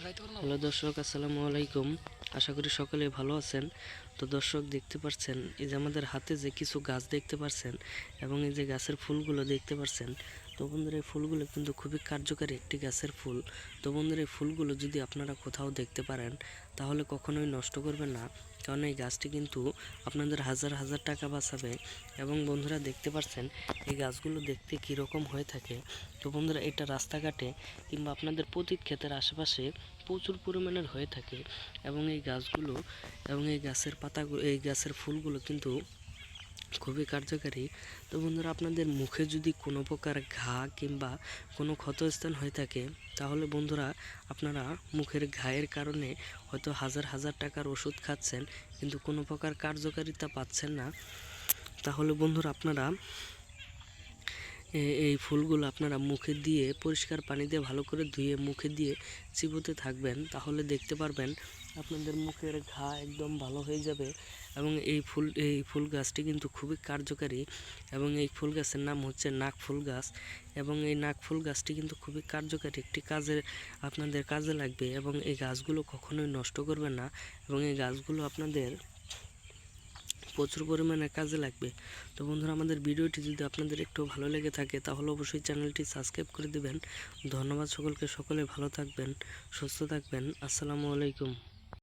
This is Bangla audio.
হ্যালো দর্শক, আসসালামু আলাইকুম। আশা করি সকলে ভালো আছেন। তো দর্শক, দেখতে পাচ্ছেন এই যে আমাদের হাতে যে কিছু গাছ দেখতে পাচ্ছেন এবং এই যে গাছের ফুলগুলো দেখতে পাচ্ছেন। তো বন্ধুরা, এই ফুলগুলো কিন্তু খুবই কার্যকারী একটি গাছের ফুল। তো বন্ধুরা, এই ফুলগুলো যদি আপনারা কোথাও দেখতে পারেন তাহলে কখনোই নষ্ট করবেন না, কারণ এই গাছটি কিন্তু আপনাদের হাজার হাজার টাকা বাঁচাবে। এবং বন্ধুরা, দেখতে পাচ্ছেন এই গাছগুলো দেখতে কীরকম হয়ে থাকে। তো বন্ধুরা, এটা রাস্তাঘাটে কিংবা আপনাদের পতিত ক্ষেতের আশেপাশে প্রচুর পরিমাণের হয়ে থাকে এবং এই গাছগুলো এবং এই গাছের পাতাগুলো, এই গাছের ফুলগুলো কিন্তু খুবই কার্যকারী। তো বন্ধুরা, আপনাদের মুখে যদি কোনো প্রকার ঘা কিংবা কোনো ক্ষতস্থান হয়ে থাকে তাহলে বন্ধুরা, আপনারা মুখের ঘায়ের কারণে হয়তো হাজার হাজার টাকার ওষুধ খাচ্ছেন কিন্তু কোনো প্রকার কার্যকারিতা পাচ্ছেন না। তাহলে বন্ধুরা, আপনারা এই ফুলগুলো আপনারা মুখে দিয়ে পরিষ্কার পানি দিয়ে ভালো করে ধুয়ে মুখে দিয়ে চিবোতে থাকবেন, তাহলে দেখতে পারবেন আপনাদের মুখের ঘা একদম ভালো হয়ে যাবে। এবং এই ফুল গাছটি কিন্তু খুবই কার্যকারী এবং এই ফুল গাছের নাম হচ্ছে নাক ফুল গাছ। এবং এই নাক ফুল গাছটি কিন্তু খুবই কার্যকারী একটি আপনাদের কাজে লাগবে এবং এই গাছগুলো কখনোই নষ্ট করবেন না এবং এই গাছগুলো আপনাদের প্রচুর পরিমাণে কাজে লাগবে। তো বন্ধুরা, আমাদের ভিডিওটি যদি আপনাদের একটু ভালো লেগে থাকে তাহলে অবশ্যই চ্যানেলটি সাবস্ক্রাইব করে দেবেন। ধন্যবাদ সকলকে, সকলে ভালো থাকবেন, সুস্থ থাকবেন। আসসালামু আলাইকুম।